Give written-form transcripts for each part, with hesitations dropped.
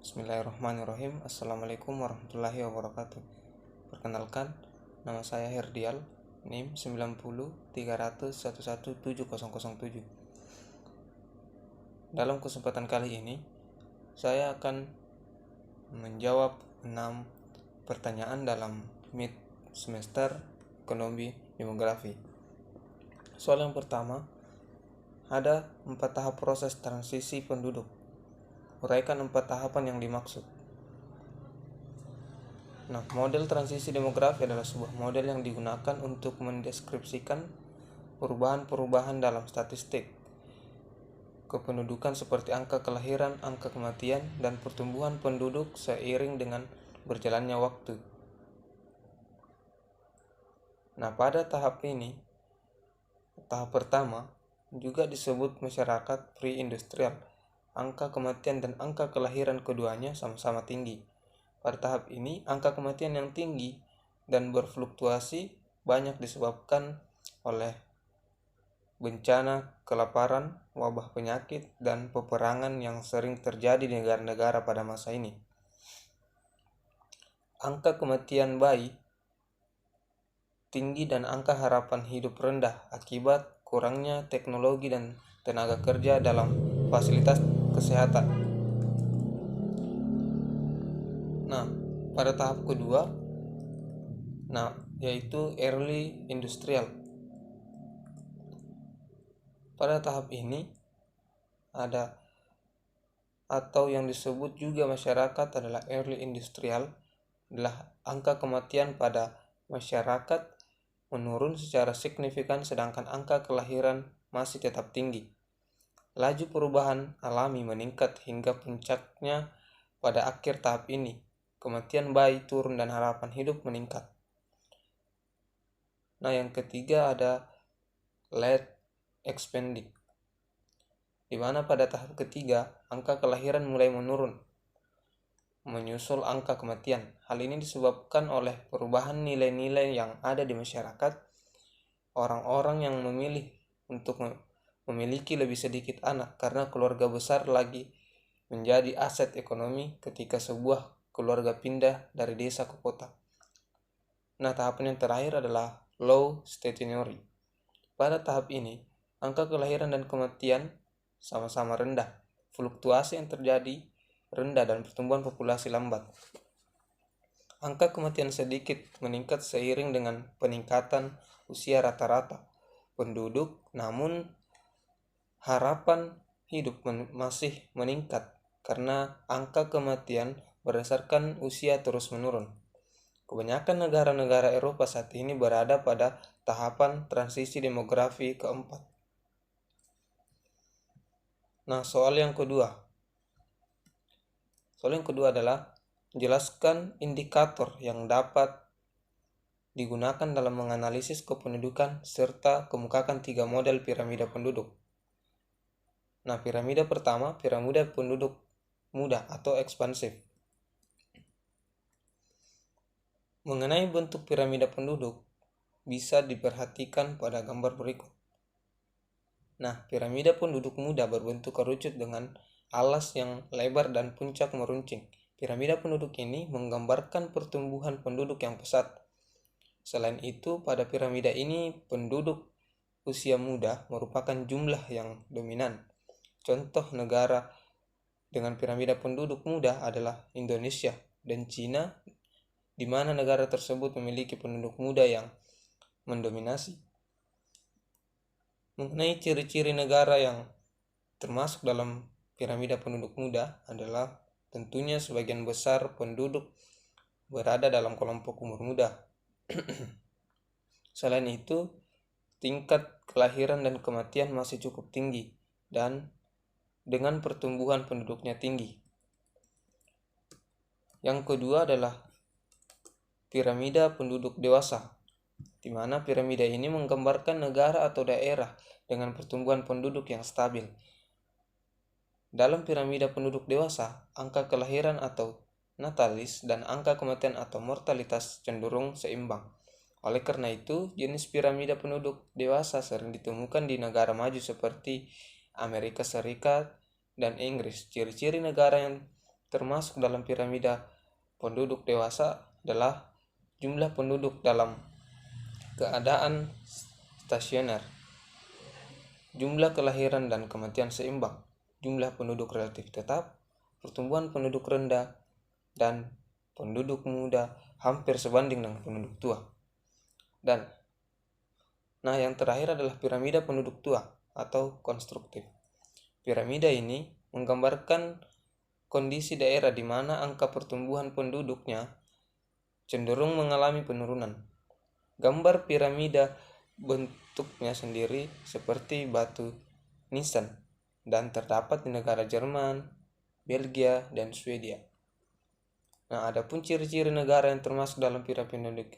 Bismillahirrahmanirrahim. Assalamualaikum warahmatullahi wabarakatuh. Perkenalkan, nama saya Herdial, NIM 9030111707. Dalam kesempatan kali ini, saya akan menjawab 6 pertanyaan dalam mid semester ekonomi demografi. Soal yang pertama, ada 4 tahap proses transisi penduduk. Uraikan 4 tahapan yang dimaksud. Model transisi demografi adalah sebuah model yang digunakan untuk mendeskripsikan perubahan-perubahan dalam statistik kependudukan seperti angka kelahiran, angka kematian, dan pertumbuhan penduduk seiring dengan berjalannya waktu. Pada tahap ini, tahap pertama juga disebut masyarakat pre-industrial. Angka kematian dan angka kelahiran keduanya sama-sama tinggi. Pada tahap ini, angka kematian yang tinggi dan berfluktuasi banyak disebabkan oleh bencana, kelaparan, wabah penyakit, dan peperangan yang sering terjadi di negara-negara pada masa ini. Angka kematian bayi tinggi dan angka harapan hidup rendah akibat kurangnya teknologi dan tenaga kerja dalam fasilitas kesehatan. Pada tahap kedua, yaitu early industrial. Pada tahap ini ada atau yang disebut juga masyarakat adalah early industrial adalah angka kematian pada masyarakat menurun secara signifikan sedangkan angka kelahiran masih tetap tinggi. Laju perubahan alami meningkat hingga puncaknya pada akhir tahap ini. Kematian bayi turun dan harapan hidup meningkat. Yang ketiga ada late expanding, di mana pada tahap ketiga angka kelahiran mulai menurun menyusul angka kematian. Hal ini disebabkan oleh perubahan nilai-nilai yang ada di masyarakat. Orang-orang yang memilih untuk memiliki lebih sedikit anak karena keluarga besar lagi menjadi aset ekonomi ketika sebuah keluarga pindah dari desa ke kota. Tahapan yang terakhir adalah low stationary. Pada tahap ini, angka kelahiran dan kematian sama-sama rendah. Fluktuasi yang terjadi rendah dan pertumbuhan populasi lambat. Angka kematian sedikit meningkat seiring dengan peningkatan usia rata-rata penduduk, namun harapan hidup masih meningkat karena angka kematian berdasarkan usia terus menurun. Kebanyakan negara-negara Eropa saat ini berada pada tahapan transisi demografi keempat. Soal yang kedua adalah jelaskan indikator yang dapat digunakan dalam menganalisis kependudukan serta kemukakan 3 model piramida penduduk. Piramida pertama, piramida penduduk muda atau ekspansif. Mengenai bentuk piramida penduduk bisa diperhatikan pada gambar berikut. Piramida penduduk muda berbentuk kerucut dengan alas yang lebar dan puncak meruncing. Piramida penduduk ini menggambarkan pertumbuhan penduduk yang pesat. Selain itu, pada piramida ini penduduk usia muda merupakan jumlah yang dominan. Contoh negara dengan piramida penduduk muda adalah Indonesia dan Cina, di mana negara tersebut memiliki penduduk muda yang mendominasi. Mengenai ciri-ciri negara yang termasuk dalam piramida penduduk muda adalah tentunya sebagian besar penduduk berada dalam kelompok umur muda. Selain itu, tingkat kelahiran dan kematian masih cukup tinggi dan dengan pertumbuhan penduduknya tinggi. Yang kedua adalah piramida penduduk dewasa, di mana piramida ini menggambarkan negara atau daerah dengan pertumbuhan penduduk yang stabil. Dalam piramida penduduk dewasa, angka kelahiran atau natalis dan angka kematian atau mortalitas cenderung seimbang. Oleh karena itu, jenis piramida penduduk dewasa sering ditemukan di negara maju seperti Amerika Serikat dan Inggris. Ciri-ciri negara yang termasuk dalam piramida penduduk dewasa adalah jumlah penduduk dalam keadaan stasioner, jumlah kelahiran dan kematian seimbang, jumlah penduduk relatif tetap, pertumbuhan penduduk rendah, dan penduduk muda hampir sebanding dengan penduduk tua. Dan yang terakhir adalah piramida penduduk tua atau konstruktif. Piramida ini menggambarkan kondisi daerah di mana angka pertumbuhan penduduknya cenderung mengalami penurunan. Gambar piramida bentuknya sendiri seperti batu nisan dan terdapat di negara Jerman, Belgia, dan Swedia. Adapun ciri-ciri negara yang termasuk dalam piramida penduduk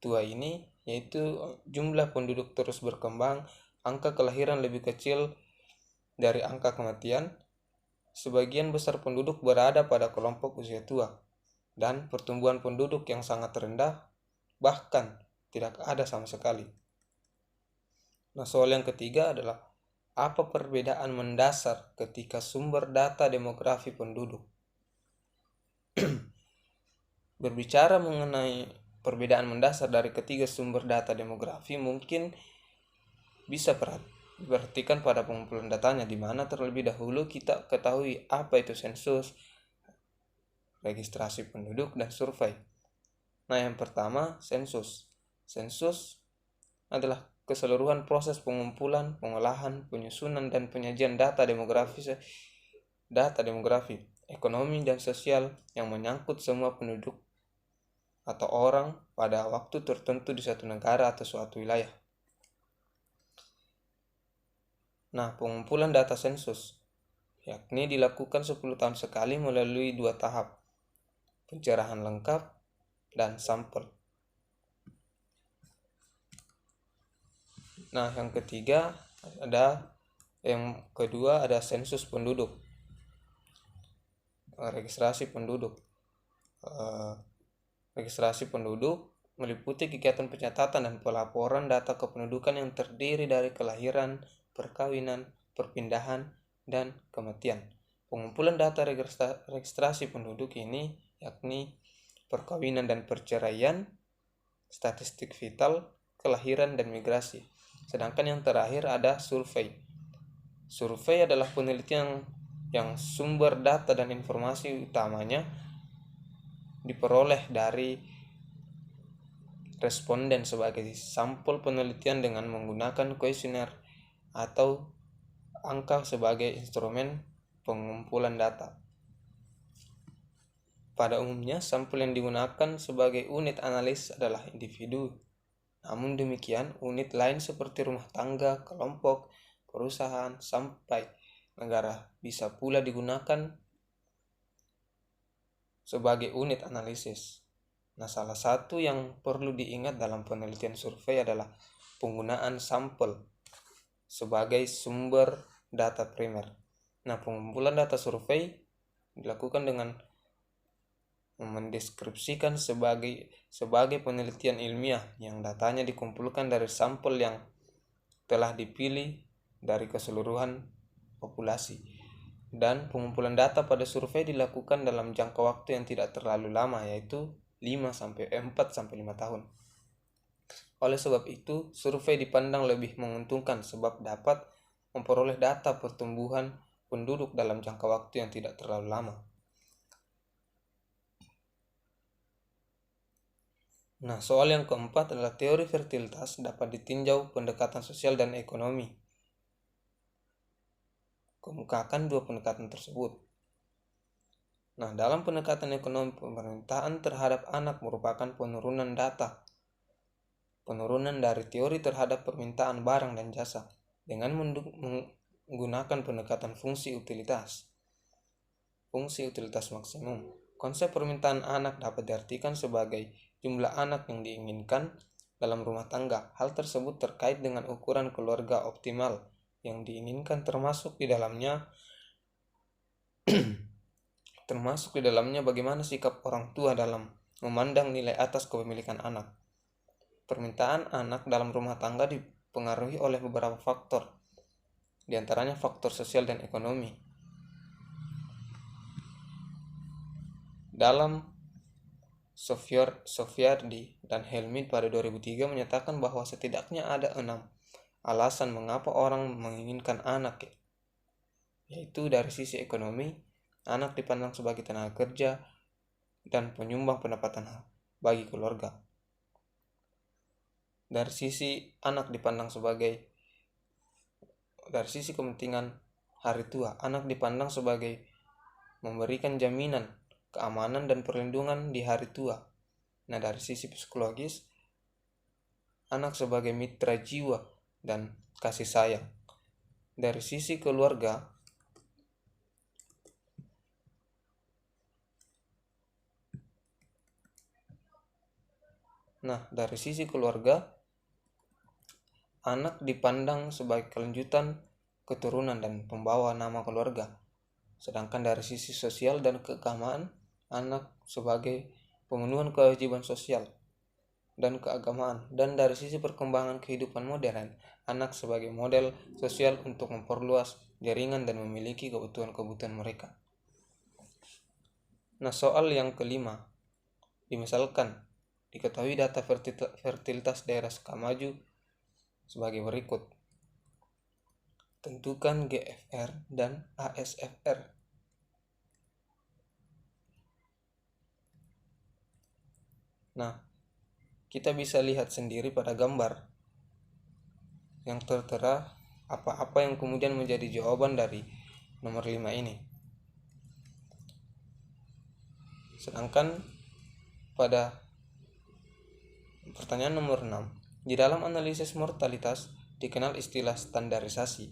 tua ini yaitu jumlah penduduk terus berkembang, angka kelahiran lebih kecil dari angka kematian, sebagian besar penduduk berada pada kelompok usia tua, dan pertumbuhan penduduk yang sangat rendah, bahkan tidak ada sama sekali. Soal yang ketiga adalah apa perbedaan mendasar ketika sumber data demografi penduduk? Berbicara mengenai perbedaan mendasar dari ketiga sumber data demografi, mungkin bisa perhatikan pada pengumpulan datanya, di mana terlebih dahulu kita ketahui apa itu sensus, registrasi penduduk, dan survei. Yang pertama, sensus. Sensus adalah keseluruhan proses pengumpulan, pengolahan, penyusunan, dan penyajian data demografi, ekonomi, dan sosial yang menyangkut semua penduduk atau orang pada waktu tertentu di suatu negara atau suatu wilayah. Pengumpulan data sensus yakni dilakukan 10 tahun sekali melalui 2 tahap, pencerahan lengkap dan sampel. Yang kedua ada sensus penduduk, registrasi penduduk. Registrasi penduduk meliputi kegiatan pencatatan dan pelaporan data kependudukan yang terdiri dari kelahiran, perkawinan, perpindahan, dan kematian. Pengumpulan data registrasi penduduk ini yakni perkawinan dan perceraian, statistik vital, kelahiran, dan migrasi. Sedangkan yang terakhir ada survei. Survei adalah penelitian yang sumber data dan informasi utamanya diperoleh dari responden sebagai sampel penelitian dengan menggunakan kuesioner atau angka sebagai instrumen pengumpulan data. Pada umumnya, sampel yang digunakan sebagai unit analis adalah individu. Namun demikian, unit lain seperti rumah tangga, kelompok, perusahaan, sampai negara bisa pula digunakan sebagai unit analisis. Salah satu yang perlu diingat dalam penelitian survei adalah penggunaan sampel sebagai sumber data primer. Pengumpulan data survei dilakukan dengan mendeskripsikan sebagai penelitian ilmiah yang datanya dikumpulkan dari sampel yang telah dipilih dari keseluruhan populasi. Dan pengumpulan data pada survei dilakukan dalam jangka waktu yang tidak terlalu lama, yaitu 4-5 tahun. Oleh sebab itu, survei dipandang lebih menguntungkan sebab dapat memperoleh data pertumbuhan penduduk dalam jangka waktu yang tidak terlalu lama. Soal yang keempat adalah teori fertilitas dapat ditinjau pendekatan sosial dan ekonomi. Kemukakan dua pendekatan tersebut. Dalam pendekatan ekonomi, pemerintahan terhadap anak merupakan penurunan dari teori terhadap permintaan barang dan jasa dengan menggunakan pendekatan fungsi utilitas maksimum. Konsep permintaan anak dapat diartikan sebagai jumlah anak yang diinginkan dalam rumah tangga. Hal tersebut terkait dengan ukuran keluarga optimal yang diinginkan, termasuk di dalamnya bagaimana sikap orang tua dalam memandang nilai atas kepemilikan anak. Permintaan anak dalam rumah tangga dipengaruhi oleh beberapa faktor, di antaranya faktor sosial dan ekonomi. Dalam Sofiardi dan Helmit pada 2003 menyatakan bahwa setidaknya ada 6 alasan mengapa orang menginginkan anak, yaitu dari sisi ekonomi, anak dipandang sebagai tenaga kerja dan penyumbang pendapatan bagi keluarga. Dari sisi anak dipandang dari sisi kepentingan hari tua, anak dipandang sebagai memberikan jaminan, keamanan dan perlindungan di hari tua. Nah, dari sisi psikologis, anak sebagai mitra jiwa dan kasih sayang. Dari sisi keluarga, anak dipandang sebagai kelanjutan keturunan dan pembawa nama keluarga. Sedangkan dari sisi sosial dan keagamaan, anak sebagai pemenuhan kewajiban sosial dan keagamaan. Dan dari sisi perkembangan kehidupan modern, anak sebagai model sosial untuk memperluas jaringan dan memiliki kebutuhan-kebutuhan mereka. Nah, soal yang kelima, dimisalkan diketahui data fertilitas daerah Sukamaju sebagai berikut. Tentukan GFR dan ASFR. Nah, kita bisa lihat sendiri pada gambar yang tertera apa-apa yang kemudian menjadi jawaban dari nomor 5 ini. Sedangkan pada pertanyaan nomor 6, di dalam analisis mortalitas dikenal istilah standarisasi.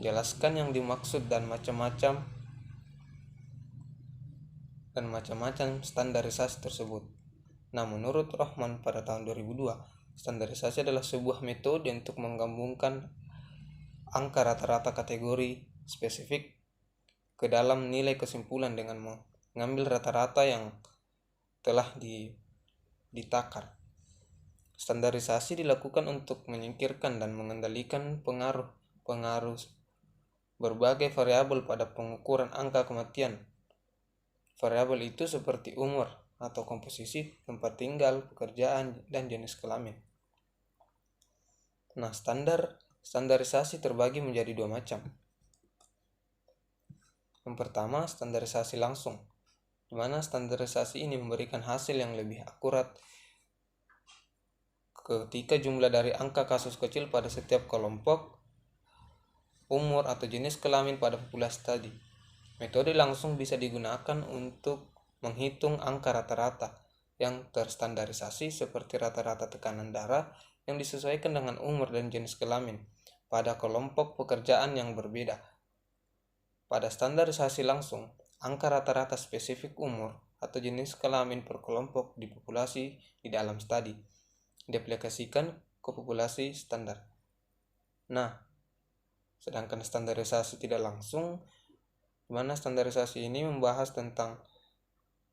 Jelaskan yang dimaksud dan macam-macam standarisasi tersebut. Nah, menurut Rohman pada tahun 2002, standarisasi adalah sebuah metode untuk menggabungkan angka rata-rata kategori spesifik ke dalam nilai kesimpulan dengan mengambil rata-rata yang telah ditakar. Standarisasi dilakukan untuk menyingkirkan dan mengendalikan pengaruh berbagai variabel pada pengukuran angka kematian. Variabel itu seperti umur atau komposisi tempat tinggal, pekerjaan, dan jenis kelamin. Nah, standarisasi terbagi menjadi 2 macam. Yang pertama, standarisasi langsung, di mana standarisasi ini memberikan hasil yang lebih akurat ketika jumlah dari angka kasus kecil pada setiap kelompok, umur atau jenis kelamin pada populasi tadi. Metode langsung bisa digunakan untuk menghitung angka rata-rata yang terstandarisasi seperti rata-rata tekanan darah yang disesuaikan dengan umur dan jenis kelamin pada kelompok pekerjaan yang berbeda. Pada standarisasi langsung, angka rata-rata spesifik umur atau jenis kelamin per kelompok di populasi di dalam studi diaplikasikan ke populasi standar. Nah, sedangkan standarisasi tidak langsung, di mana standarisasi ini membahas tentang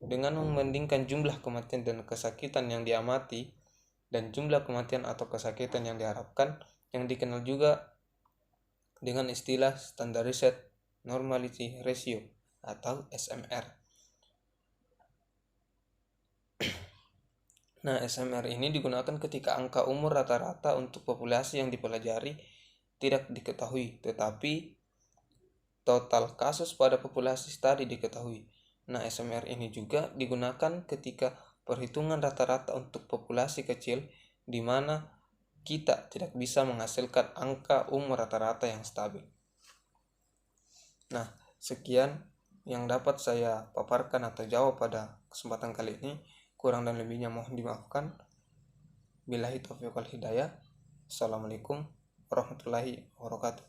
dengan membandingkan jumlah kematian dan kesakitan yang diamati dan jumlah kematian atau kesakitan yang diharapkan, yang dikenal juga dengan istilah Standardized Normality Ratio atau SMR. Nah, SMR ini digunakan ketika angka umur rata-rata untuk populasi yang dipelajari tidak diketahui, tetapi total kasus pada populasi studi diketahui. Nah, SMR ini juga digunakan ketika perhitungan rata-rata untuk populasi kecil di mana kita tidak bisa menghasilkan angka umur rata-rata yang stabil. Nah, sekian yang dapat saya paparkan atau jawab pada kesempatan kali ini. Kurang dan lebihnya mohon dimaafkan. Billahi taufiq wal hidayah. Assalamualaikum warahmatullahi wabarakatuh.